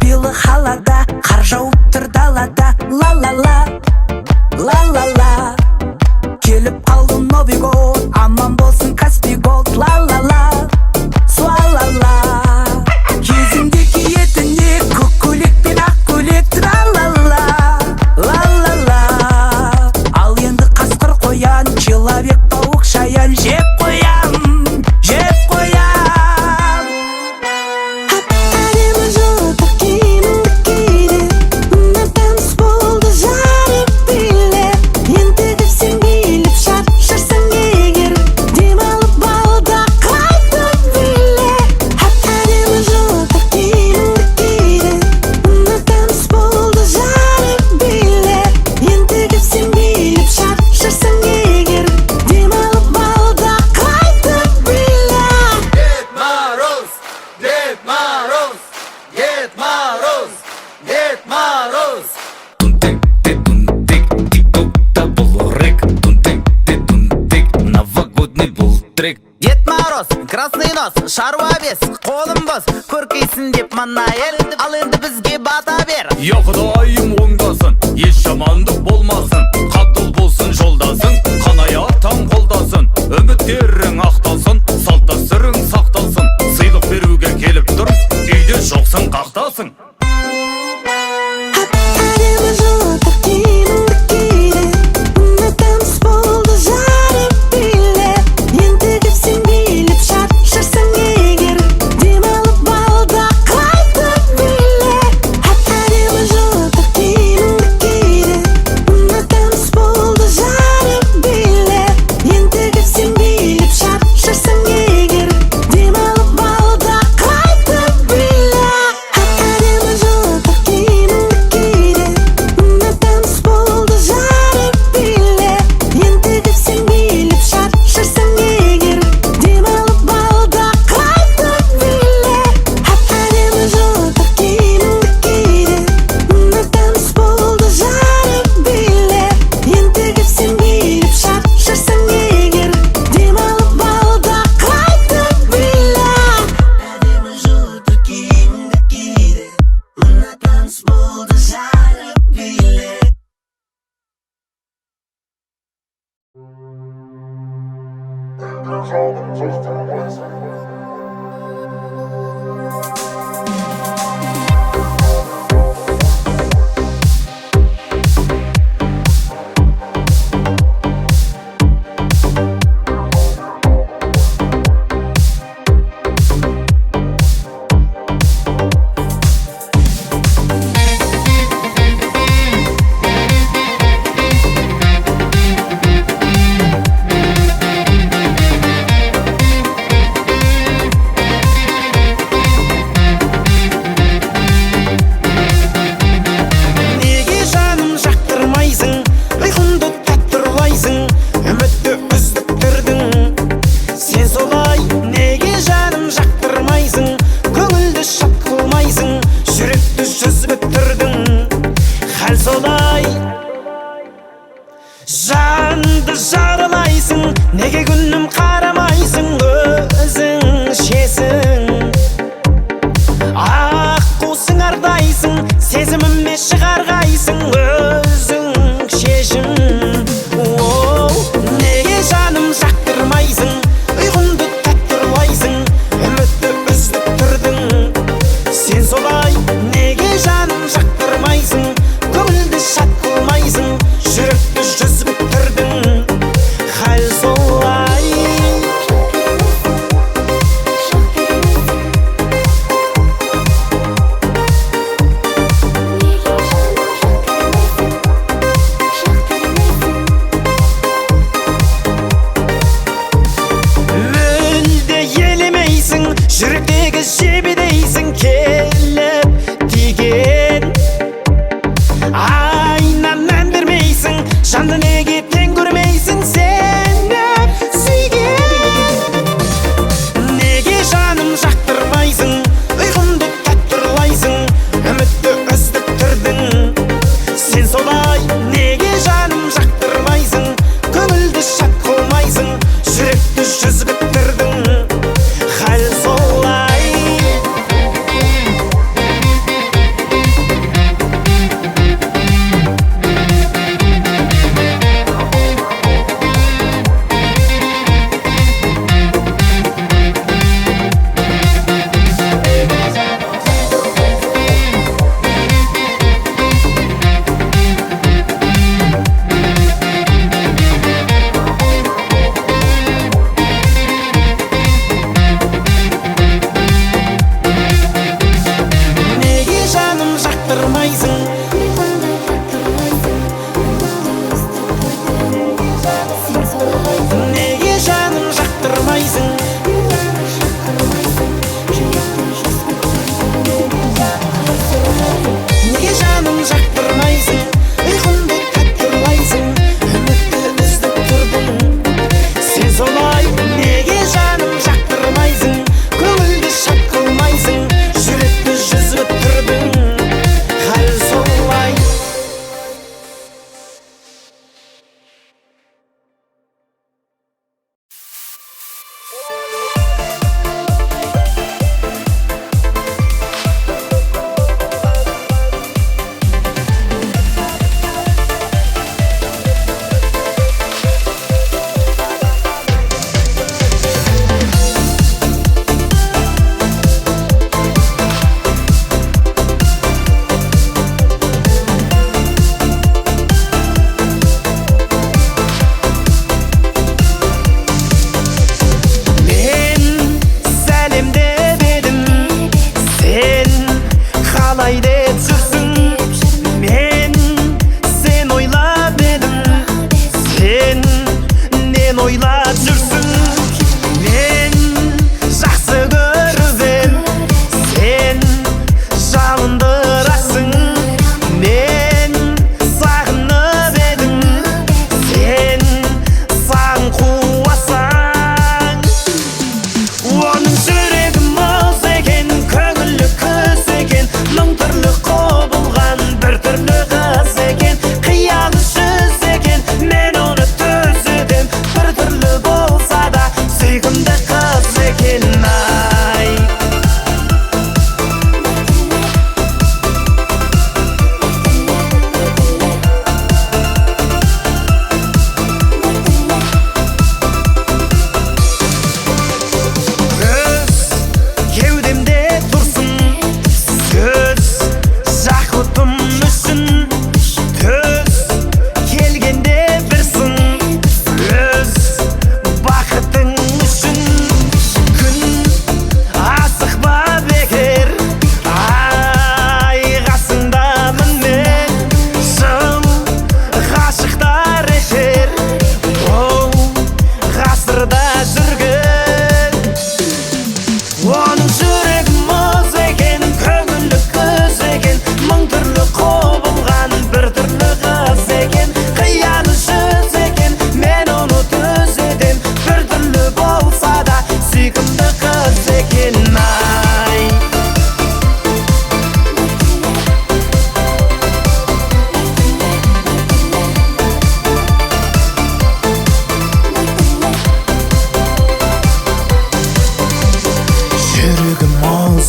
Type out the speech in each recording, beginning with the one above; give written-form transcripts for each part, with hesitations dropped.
билі халада, қар жауып тұр далада. Ла-ла-ла, ла-ла-ла, келіп қалды Новый год, аман болсын Каспий голд. Ла-ла-ла, суа-ла-ла, кезінде киетіне көк көйлек пен ақ көйлек. Тра-ла-ла, ла-ла-ла, ал енді қасқыр қоян, человек пауық шаян. Жеп қоям, жеп қоям. Әдемі жылтыр киіміңді киді, мына таныс болды жарып биле. Ентігіп сен биліп шаршарсың егер, демалып балда қайтып биле. Әдемі жылтыр киіміңді киді, мына таныс болды жарып биле. Ентігіп сен биліп шаршарсың егер, демалып балда қайтып биле. Дед Мороз, Дед Мороз, Дед Мороз, Дед Мороз. Тунтик, тик-тук-та был рык. Тунтик, новогодний был трек. Дед Мороз, красный нос, шаруа бес, қолым бос, көркейсін деп мана ел, ал енді бізге бата бер. Я құдайым оңдасын, еш жамандық болмасын, қатыл болсын жолдасың, қанаяттан қолдасын, үміттерің ақталсын, салт дәстүрің сақталсын. Сыйлық беруге келіп тұр, үйде жоқсың қақтасың. Әдемі жылтыр киіміңді киді, мына таныс болды жарып биле. Ентігіп сен биліп шаршарсың егер, демалып балда қайтып биле. Әдемі жылтыр киіміңді киді, мына таныс болды жарып биле. Ентігіп сен биліп шаршарсың егер, демалып балда қайтып биле. Әдемі жылтыр киіміңді киді, мына таныс болды жарып биле. Ентігіп сен биліп шаршарсың егер, демалып балда қайтып биле. Әдемі жылтыр киіміңді киді, мына таныс болды жарып биле. Ентігіп сен биліп шаршарсың егер, демалып балда қайтып биле. Әдемі жылтыр киіміңді киді, мына таныс болды жарып биле. Неге жаным жақтырмайсың, ұйқымды таттырлайсың, үмітті үздіктірдің. Сен солай, неге жаным жақтырмайсың, көңілді шат қылмайсың, жүректі жүзіп тұрдың. Хәл солай, жанды жаралайсың, неге күнім қарамайсың, өзің шесің. Аққу сыңардайсың, сезіміме шығарғайсың, өзің шешім. Оу, неге жаным жақтырмайсың, ұйқымды таттырлайсың, үмітті үздік тұрдың. Сен солай, неге жаным жақтырмайсың, көңілді шат қылмайсың, жүректі жүзіп тұрдың. Хәл солай. Неге жаным жақтырмайсың, жақтырмайсың. Неге жаным жақтырмайсың? Неге жаным жақтырмайсың? Ұйқымды қаттырмайсың, үмітті үздік тұрдың. Сен солай, неге жаным жақтырмайсың? Көңілді шат қылмайсың, жүректі жүзіп тұрдың. Хал солай.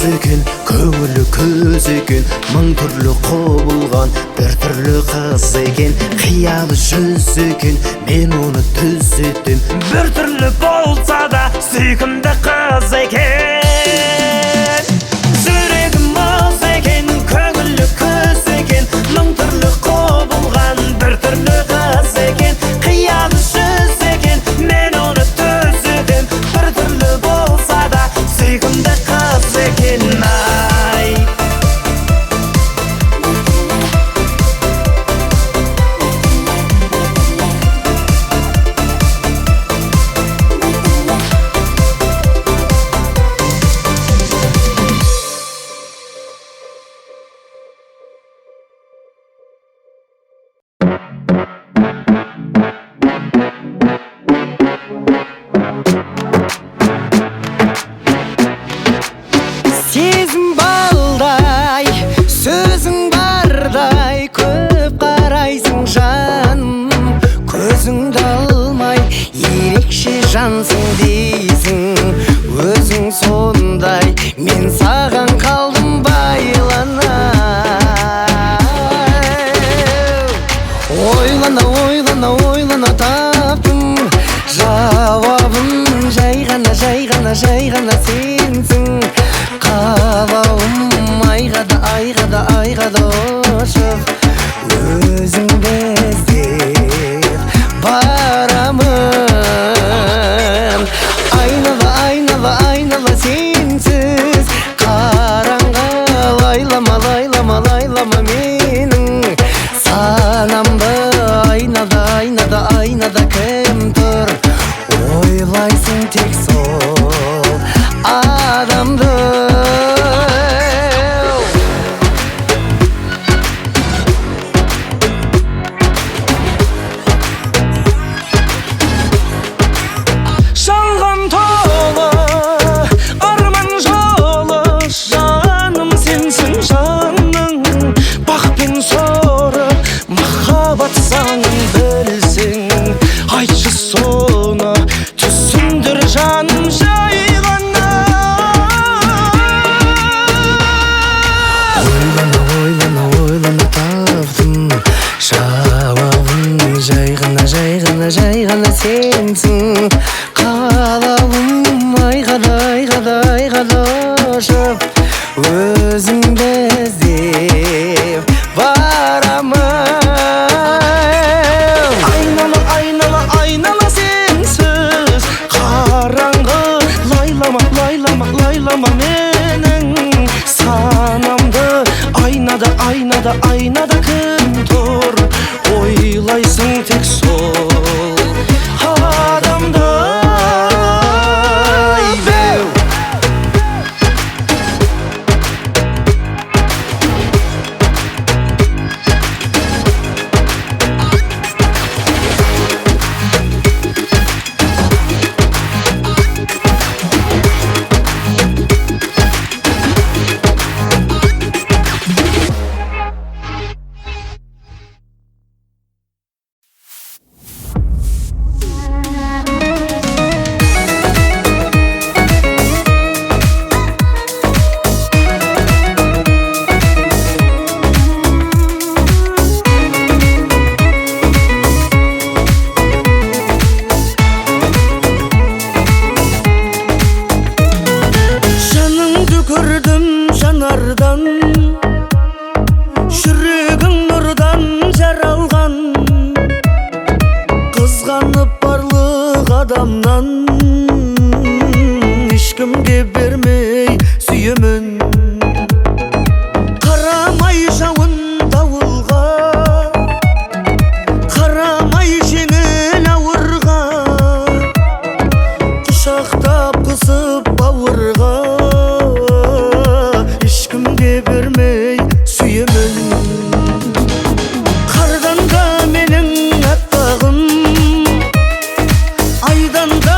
екен, көңілі көз екен, мың түрлі құбылған бір түрлі қыз екен, қиялы жүз екен, мен оны түзетем. бір түрлі болса да сүйкімді қыз екен. Жүрегім мұз екен, көңілі көз екен, мың түрлі құбылған бір түрлі қыз екен, қиялы жүз екен, мен оны түзетем. бір түрлі болса да сүйкімді қыз екен. Ай, сезім балдай, сөзің бардай, көп қарайсың жаным, көзіңді алмай, ерекше жансың дейсің. Өзің сондай, мен саған қалдым байланай. Ойлана, ойлана, ойлана таптым жауабын, жай ғана сенсің. Қалауым айға да ұшып, өзіңді іздеп барамын. Айнала сенсіз, қараңғы лайлама лайлама менің санамды. Айнада, айнада, айнада кім тұр? Ойлайсың тек сол адамды. Жалған толы арман жолы, жаным сенсің жаның. Бақ пен соры махаббат заңын білсең, айтшы соны түсіндір жаным жай ғана. Ойлана, ойлана, ойлана таптым жауабын. Жай ғана, жай ғана, жай ғана сенсің қалауым. Айғада, айғада, айғада ұшып өзіңді іздеп барамын. Айнала, айнала, айнала сенсіз қараңғы. Лайлама, лайлама, лайлама менің санамды. Айнада, айнада, айнада кім тұр? Ойлайсың тек сол адамды. Жаныңды көрдім жанардан, жүрегің нұрдан жаралған. Қызғанып барлық адамнан, ешкімге бермей сүйемін. Қарамай жауын дауылға, қарамай жеңіл ауырға, құшақтап қысып бауырға, ешкімге бермей сүйемін. Қардан да менің аппағым, айдан да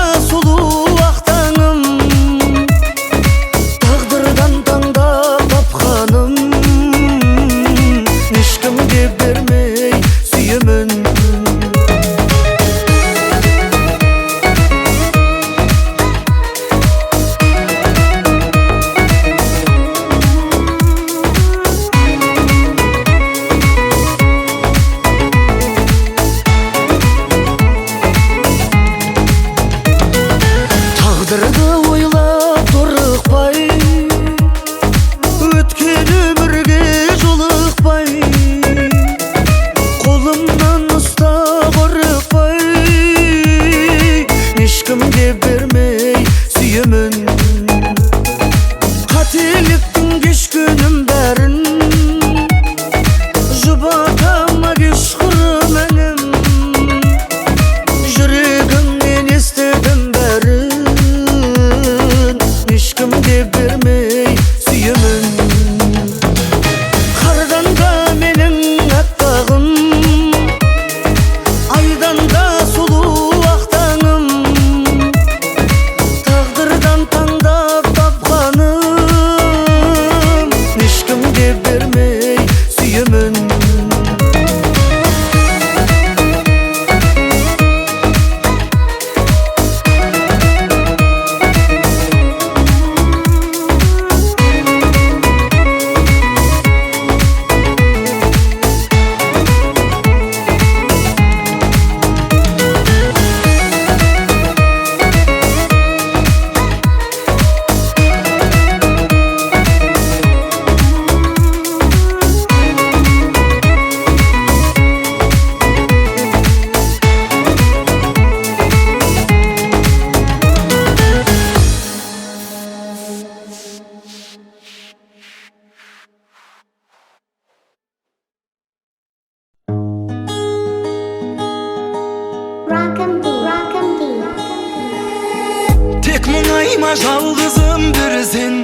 Тек мұңайма жалғызым бір сен,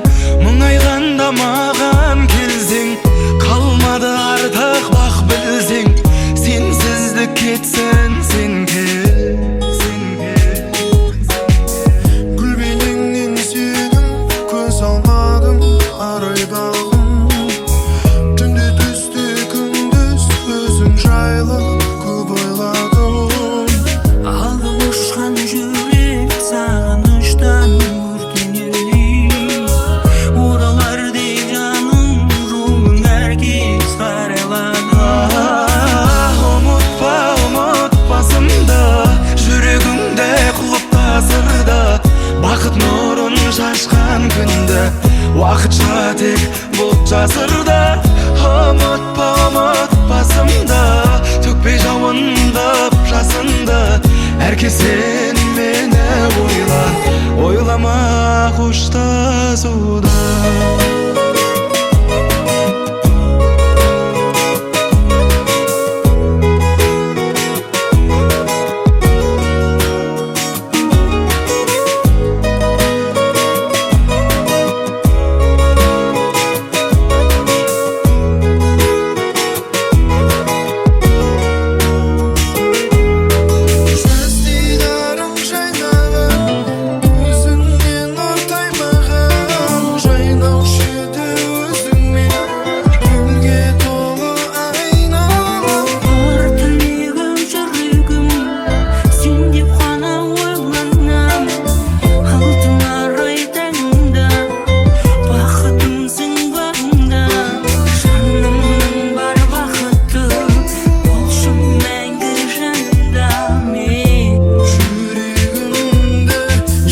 мұңайғанда маған келсең, қалмады артық бақ білсең, сенсіздік кетсін сен кел. Гүлбейнеңнен сүйдім, көз алмадым арайдағым, түнде түсте күндіз өзің жайлы көп ойладым. Алып ұшқан жүрек сағыныштан өртенердей, оралардай жаным руың әркез қарайлады. Ұмытпасымды, жүрегімде құлыптасырды, бақыт нұрын шашқан күнді, уақытша тек бұлт жасырды. Ұмытпасымды, төкпей жауындып жасынды, әркез сен мені ойлама қоштасуды. Жастидарым жайнаған, өзіңнен ортаймаған, жайнаушы еді өзіңмен, гүлге толы айналам. Бар тілегім жүрегім, сен деп қана ойланам. Алтын арай таңда, бақытымсың бағымда, жанымның бар бақыты, болшы мәңгі жанымда. Мен Жүрегімді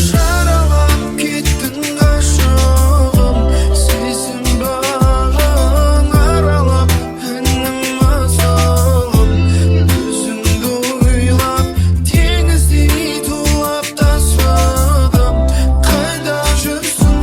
жаралап кеттің ғашығым, сезім бағын аралап әнім асылым, өзіңді ойлап теңіздей тулап тасыдым, қайда жүрсің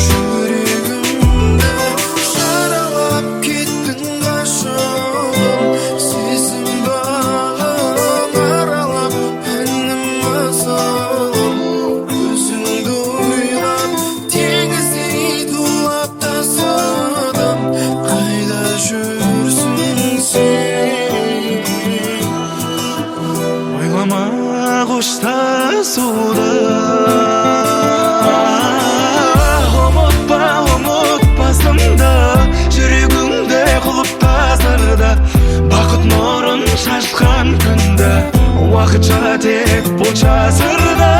Жүрегімді жаралап кеттің ғашығым, сезім бағын аралап әнім асылым, өзіңді ойлап теңіздей тулап тасыдым, қайда жүрсің сен? ойлама қоштасуды. Ұмытпасымды, жүрегіңде құлыптасырды, бақыт нұрын шашқан күнді, уақытша тек бұлт жасырды.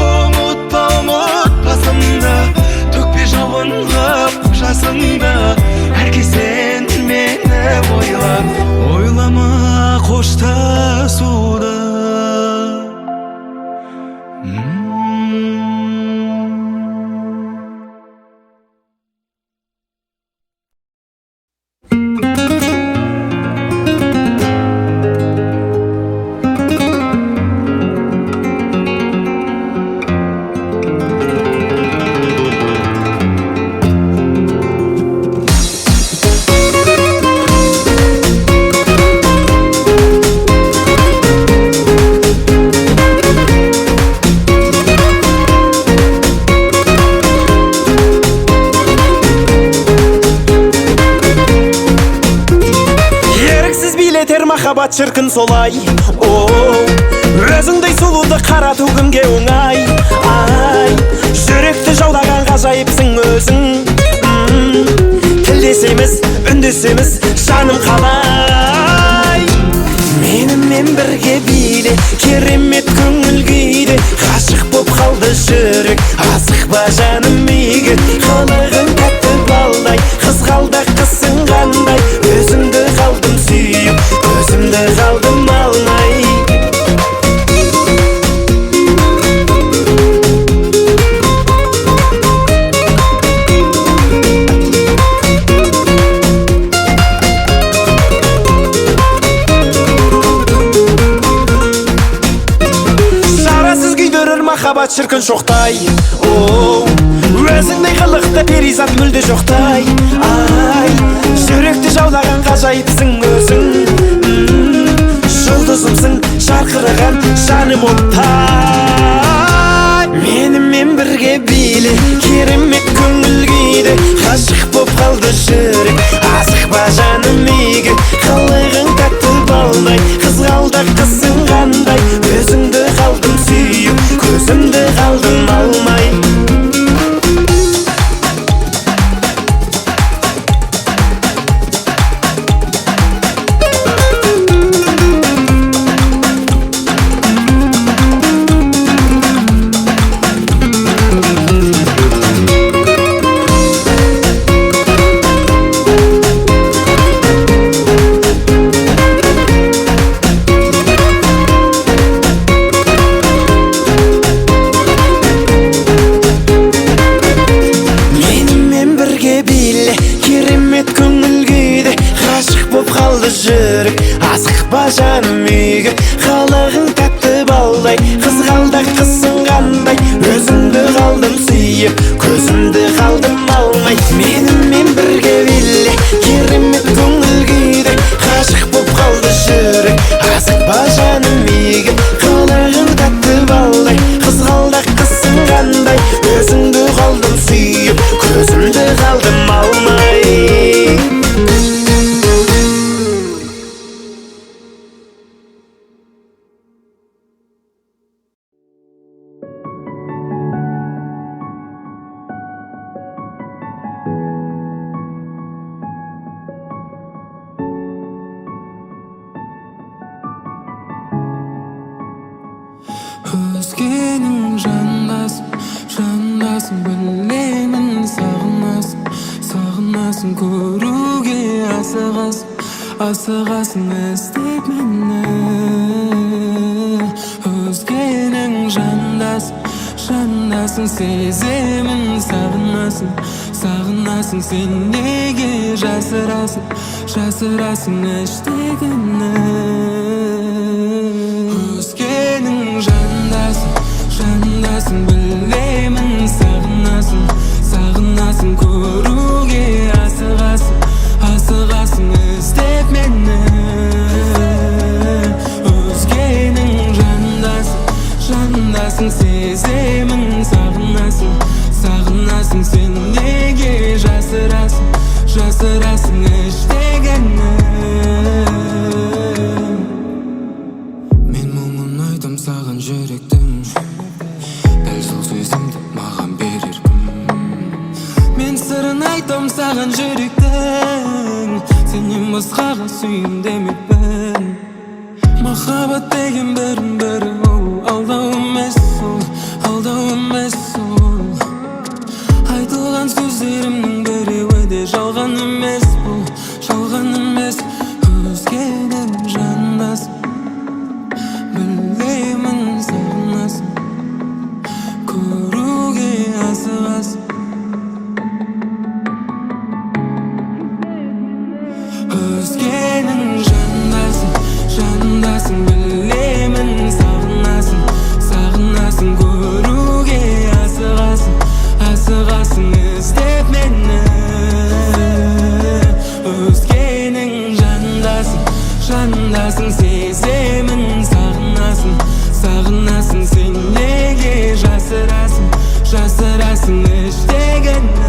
Ұмытпасымды, төкпей жауын ғып жасынды, әркез сен мені ойлама қоштасуды. Махаббат шіркін солай, өзіңдей сұлуды қарату кімге оңай. Ай, жүректі жаулаған ғажайыпсың өзің. Тілдесеміз, үндесеміз, жаным қалай. Менімен бірге биле, керемет көңіл күйде, ғашық боп қалды жүрек, асық ба жаным үйге. Қылығың тәтті балдай, қызғалдаққысың қандай, өзімді қалдым сүйіп, өзімді қалдым алмай. шіркін шоқтай өзіңдей қылықты перизат мүлде жоқтай ай жүректі жаулаған ғажайыпсың өзің жұлдызымсың жарқыраған жаным оттай менімен бірге биле керемет көңіл күйде ғашық боп қалды жүрек асықпа жаным үйге қылығың тәтті балдай қызғалдақ қысың қандай өзіңді қалдым сүйіп көзімді қалдым алмай жүрек асықпа жаным үйге қалағың тәтті балдай қызғалдақ қысың қандай өзіңді қалдым сүйіп көзімді қалдым алмай менімен бірге биле керемет көңіл күйде ғашық боп қалды жүрек асықпа жаным үйге қалағың тәтті балдай қызғалдақ қысың қандай өзіңді қалдым сүйіп көзімді қалдым алмай өзгенің жандасым білемін сағынасың көруге асығасың іздеп мені өзгенің жандасың сеземін сағынасың сен неге жасырасың іштегіні өзгенің жандасың білемін сағынасың көруге асығасың іздеп мені өзгенің жандасың сеземін сағынасың сен неге жасырасың іштегіні мен мұңын айтам саған жүректің дәл сол сөзіңді маған берер кім мен сырын айтам саған жүректің сенен басқаға сүйем демеппін махаббат деген бірін-бірі ол алдау емес ол айтылған сөздерімнің біреуі де жалған емес бұл өзгенің жандасың білемін сағынасың көруге асығасың өзгенің жандасың білемін сағынасың көруге асығасың іздеп мені өзгенің жандасың сеземін сағынасың сен неге жасырасың іштегіні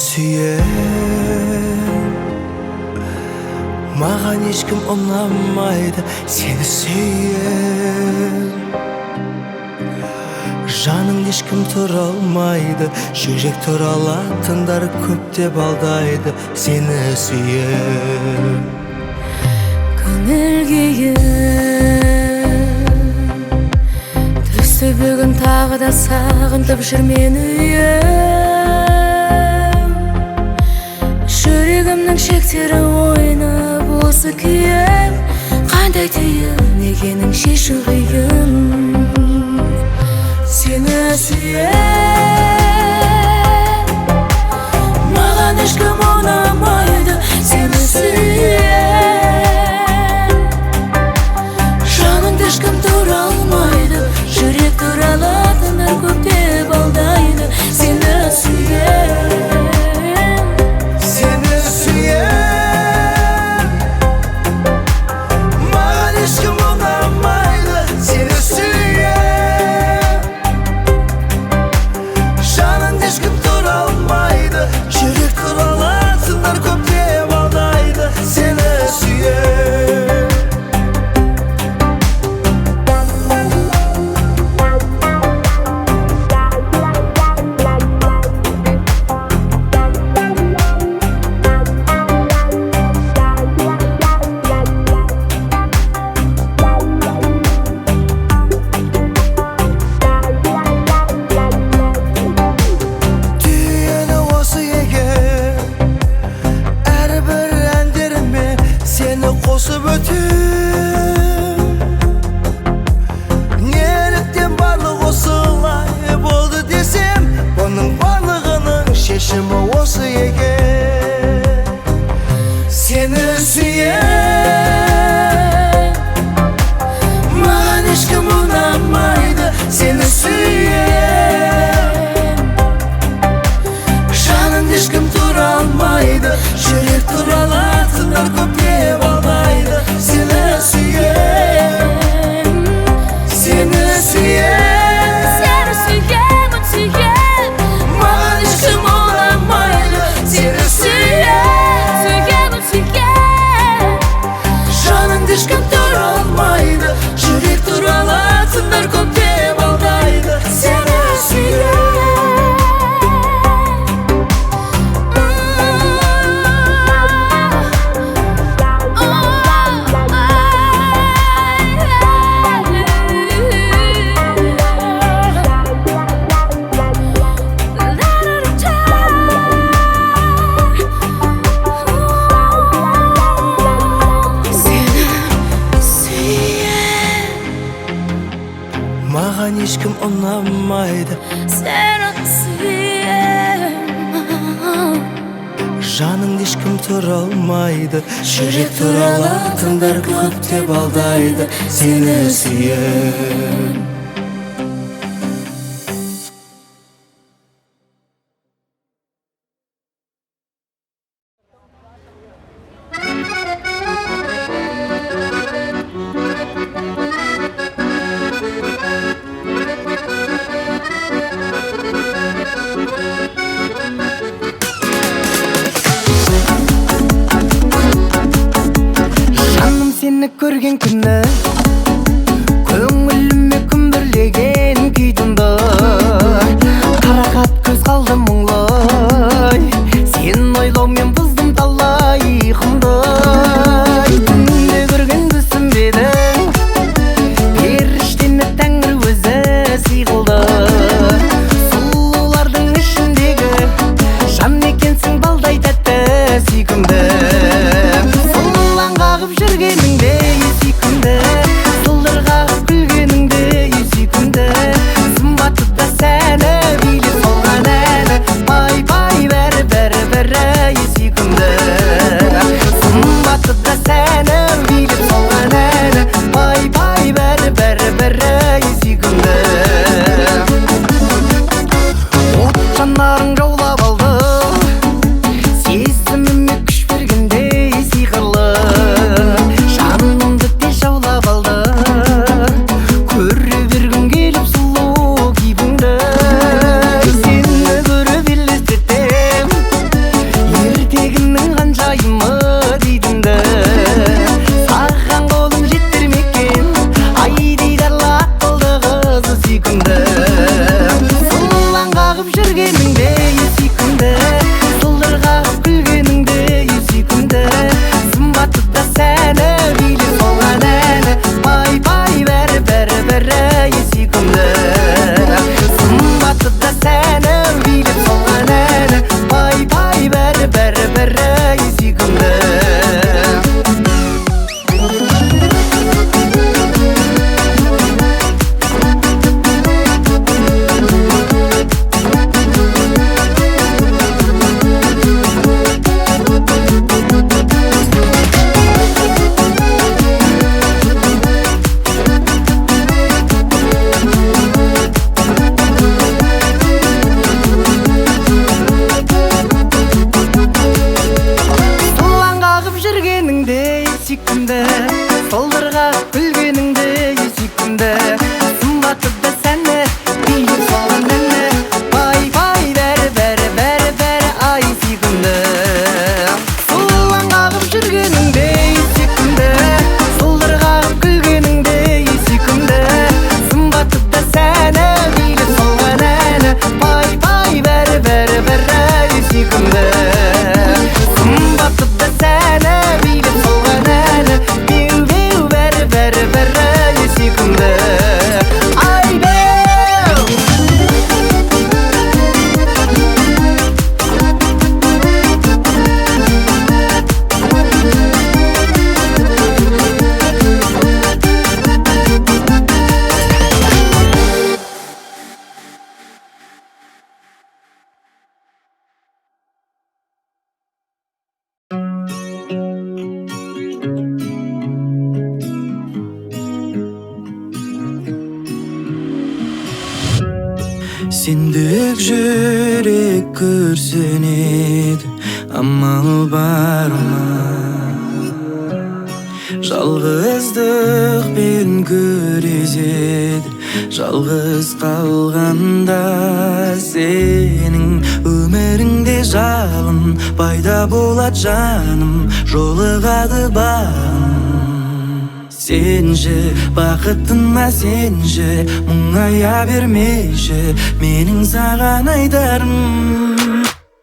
сүйем. Маған ешкім ұнамайды, сені сүйем. Жаның ешкім тұра алмайды, жүрек тұра алатындар көп деп алдайды, сені сүйем. Көңіл күйім түсі бүгін тағы да сағынтып жүр мені үйім. Жүрегімнің шектері ойнап осы күйім. Қандай түйін екенің шешу қиын. Сені сүйем. Маған ешкім ұнамайды, сені сүйем. Жаныңды ешкім тұра алмайды, жүрек тұра алатындар көп деп алдайды, сені сүйем. Сені сүйем. Маған ешкім ұнамайды, сені сүйем. Жаныңды ешкім тұра алмайды, жүрек тұра алатындар көп деп алдайды, сені сүйем. Түйені осы екен, әрбір әндеріме сені қосып өтем. Неліктен барлық осылай болды десем, бұның барлығының шешімі осы екен. Сені сүйем. Маған ешкім ұнамайды, сені сүйем. Жаныңды ешкім тұра алмайды, жүрек тұра алатындар көп деп алдайды, сені сүйем. Сені сүйем. Сені сүйемін, сүйем. Маған ешкім ұнамайды, сені сүйем. Сүйемін, сүйем. Жаныңды ешкім тұра алмайды, жүрек тұра алатындар көп деп алдайды, сені сүйем. Маған ешкім ұнамайды, Сені сүйем. жаныңды ешкім тұра алмайды, жүрек тұра алатындар көп деп алдайды, сені сүйем. Жаным сені көрген күні көңіліме күмбірлеген күй тұнды. Қарақат көз қалды мұңлай, сен ойлаумен бұздым талай ұйқымды. Түнде көрген түсінбедің, періштені тәңір өзі сыйғылды. Сұлулардың ішіндегі жан екенсің балдай тәтті сүйкімді. Сылаң қағып жүргеніңде сүйкімді, сылдыр қағып күлгеніңде сүйкімді. Сымбатты да сәні билеп солған әні, бай бай бәрі бәрі бәрі сүйкімді. Сымбатты да сәні билеп солған әні, бай бай бәрі бәрі бәрі сүйкімді. От жанарың жаулап алды, сезіміме күш бергендей сиқырлы. Жанымды тез жаулап алды, көре бергім келіп сұлу кейпіңді. Сені көріп елестетем, Sendek жүрек көрсенеді, амал бар ма? Жалғыздықпен көрезеді, жалғыз қалғанда сенің өміріңде жалын пайда болады жаным, жолығады бағым. Сенші бақытыма сенші, мұңая бермеші, менің саған айтарым.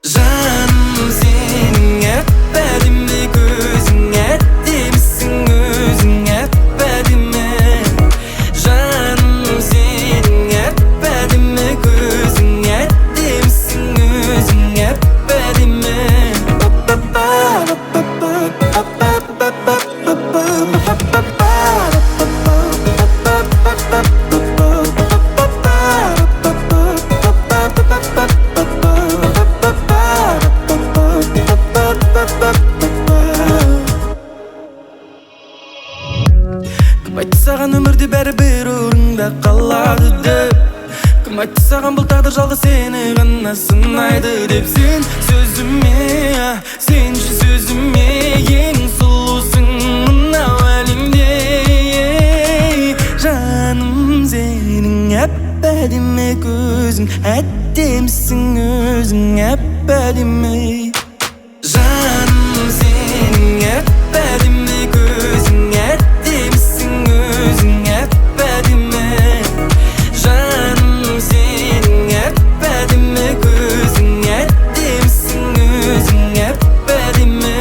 Жаным сенің әп-әдемі көзің, әдемісің өзің әп-әдемі. Жаным сенің әп-әдемі көзің, әдемісің өзің әп-әдемі. Кім айтты саған өмірде бәрібір орында қалады деп? Кім айтты саған бұл тағдыр жалғыз сені ғана сынайды деп? Сен сөзіме, сенші сөзіме ең сұлусың мынау әлемде. Жаным сенің әп-әдемі көзің, әдемісің өзің әп-әдемі. Жаным сенің әп-әдемі көзің, әдемісің өзің әп-әдемі. Жаным сенің әп-әдемі көзің, әдемісің өзің әп-әдемі.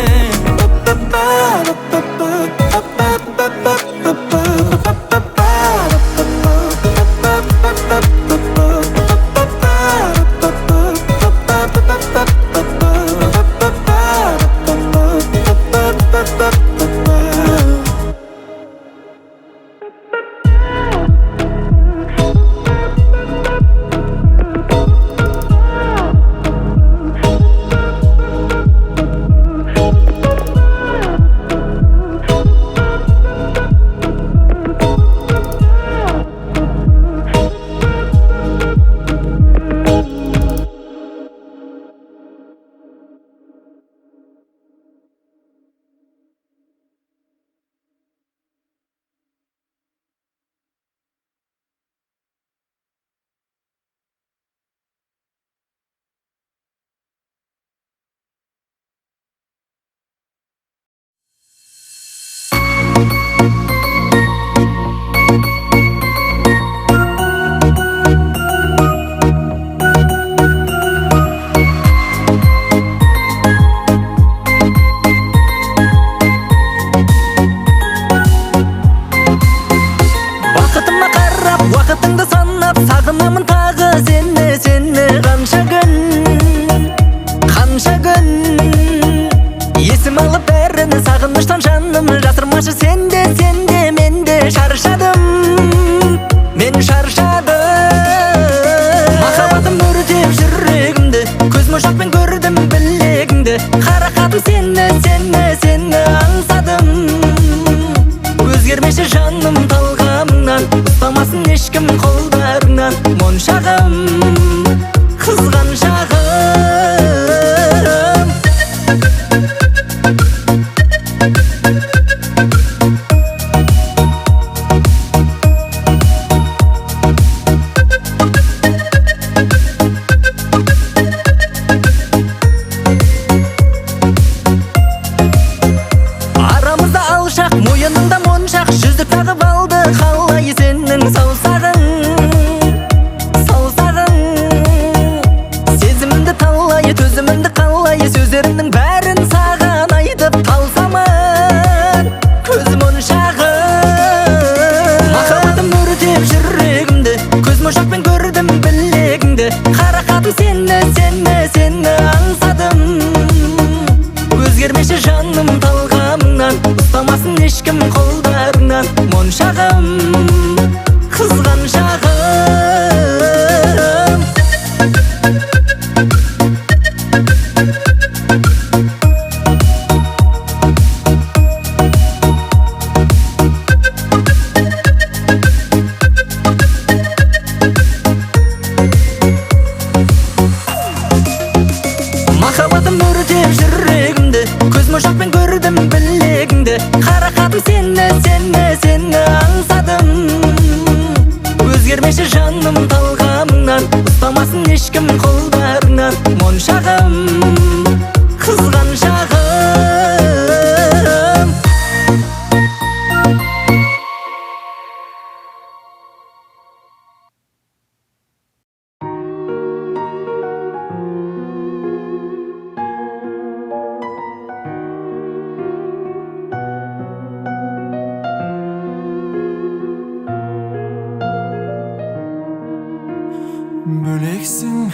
Böleksin,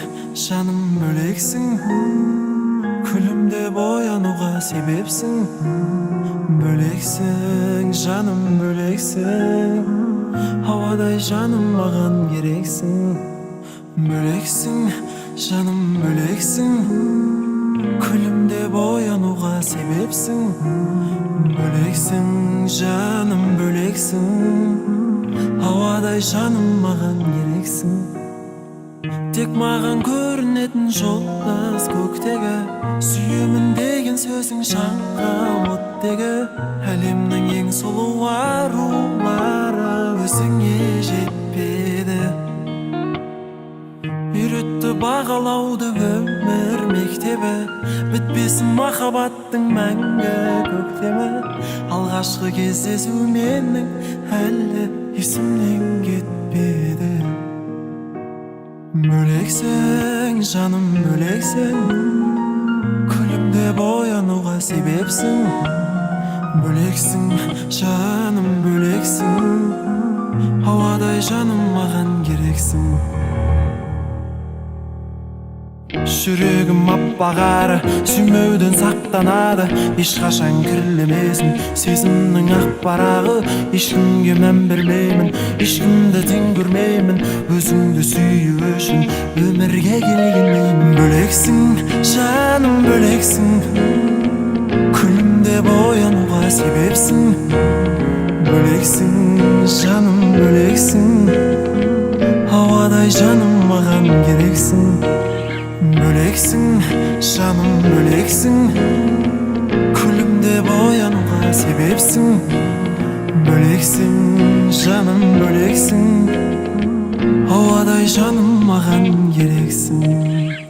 canım böleksin. Külümde boyanuğa sebepsin. Böleksin, canım böleksin. Havaday canım mağan gereksin. Böleksin, canım böleksin. Külümde boyanuğa sebepsin. Böleksin, canım böleksin. Havaday canım mağan gereksin. Tek mağan görünетін жолдас көктегі Сүйемін деген сөзің жанған оттегі Әлемнің ең сұлу арулары өзіңе жетпеді Үйретті бағалауды өмір мектебі Бітпесін махаббаттың мәңгі көктемі Алғашқы кездесу менің әлі есімнен кетпеді Böleksin, canım böleksin. Külümde boyanuğa sebepsin. Böleksin, canım böleksin. Havaday canım mağan gereksin. Жүрегім аппағары сүймеуден сақтанады ешқашан кірілмесін сезімнің ақ парағы ешкімге мән бермеймін ешкімді тең көрмеймін өзіңді сүю үшін өмірге келгенмеймін бөлексің жаным бөлексің күлімде боянуға себепсің бөлексің жаным бөлексің ауадай жаным маған керексің Böleksin, canım böleksin. Külümde boyanuğa sebepsin. Böleksin, canım böleksin. Havaday canım mağan gereksin.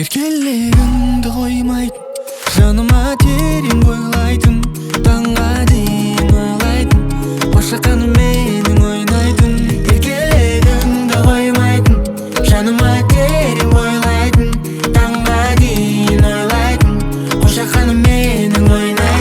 Еркелігіңді қоймайтын жаныма терең бойлайтын таңға дейін ойлайтын қошақаным менің ойнайтын еркелігіңді қоймайтын жаныма терең бойлайтын таңға дейін ойлайтын қошақаным менің ойнайтын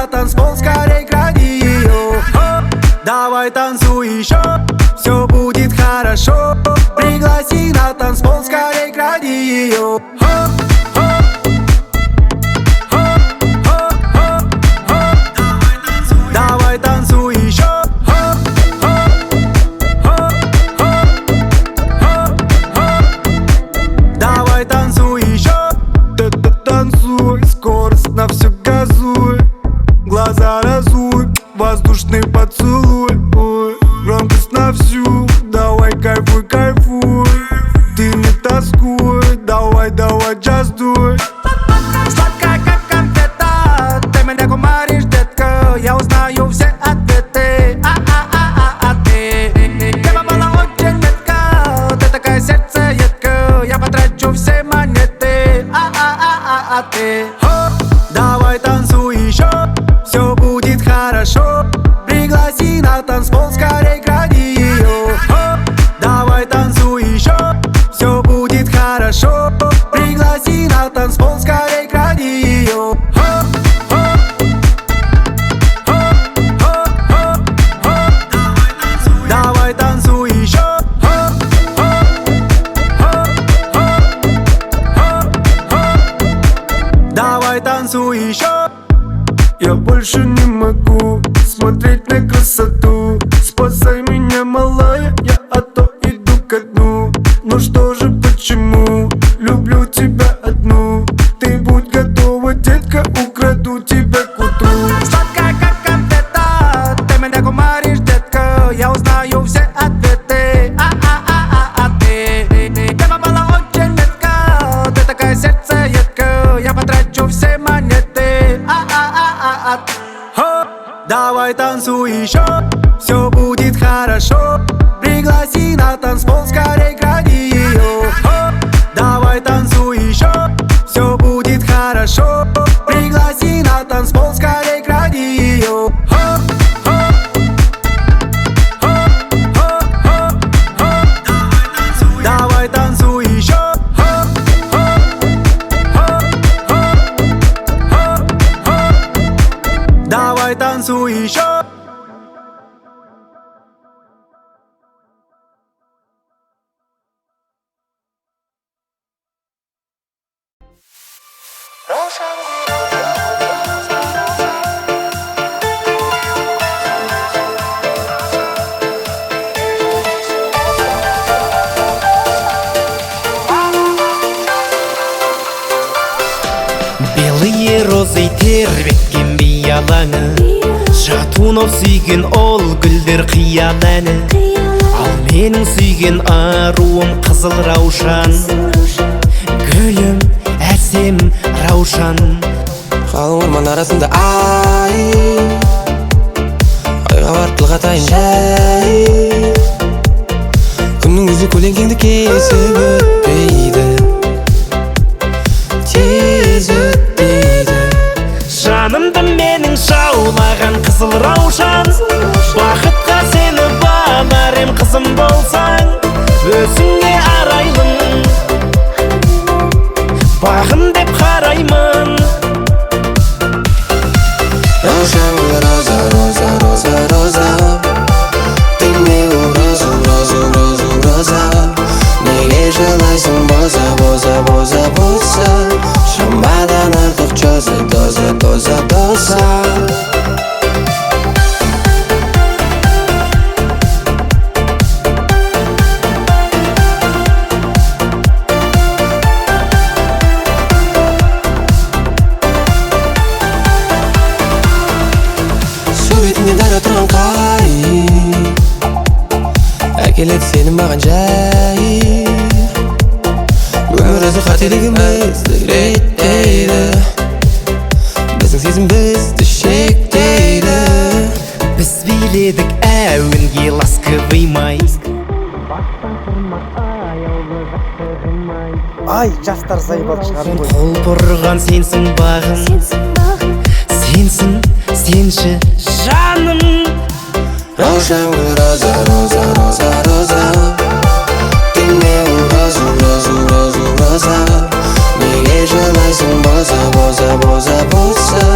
на танцпол, скорей кради ее. Давай танцуй еще, все будет хорошо. Пригласи на танцпол, скорей кради ее. Давай танцуй еще. Давай танцуй еще. Танцуй, скорость на всю газуй. Глаза разуй, воздушный поцелуй. Ой, громкость на всю. Давай кайфуй, кайфуй. Ты не тоскуй. Давай, давай, just do it. Сладкая как конфета. Ты меня кумаришь, детка. Я узнаю все ответы. Ты. Ты попала очень метко. Ты такая сердцеедка. Я потрачу все монеты. Ты. Давай танцуй еще. Все будет хорошо. Пригласи на танцпол, скорей кради ее. Давай танцуй еще. Все будет хорошо. Пригласи на танцпол, скорей кради ее. Давай танцуй еще. Давай танцуй еще. Я больше не могу смотреть на красоту. Спасай меня, малая, я иду ко дну. Ну что же, почему люблю тебя одну? Ты будь готова, детка, украду тебя к утру. Сладкая как конфета. Ты меня кумаришь, детка. Я узнаю все ответы. Ты. Ты попала очень метко. Ты такая сердцеедка. Я потрачу все монеты. Давай танцуй еще. Все будет хорошо. Пригласи на танцпол, скорей кради ее. Давай танцуй еще. Все будет хорошо. Пригласи на танцпол, скорей кради ее. Давай танцуй еще. Давай танцуй еще. Белые розы тербеткен бей алаңы, жатуын сүйген ол гүлдер қиял әні. Ал менің сүйген аруым қызыл раушан, гүлім әсем раушан. Қалың орман арасында айға барып тіл қатайын жай. Күннің өзі көлеңкеңді кесіп өтпейді, тез өтпейді. Жанымды менің жаулаған қызыл раушан, бақытқа сені балар ем қызым болсаң. Өзіңе арайлым, бағым деп қараймын. Раушан гүл роза, роза, роза, роза. Ты менің розу, розу, розу, роза. Неге жылайсың боза, боза, боза, боза. Шамадан артық чоза, доза, доза, доза. Суретіңнен дара тұрған қай, әкеледі сені маған жай. Өмір өзі қателігімізді реттейді, біздің сезім бізді шектейді. Біз биледік әуенге ласковый май. Ай, жастар заебал шығарды ғой. Қол бұрған сенсің бағым, сенсің, сенші жаным. Раушан гүл роза, роза, роза, роза. Ты менің розу, розу, розу, роза. Неге жылайсың боза, боза, боза, боза.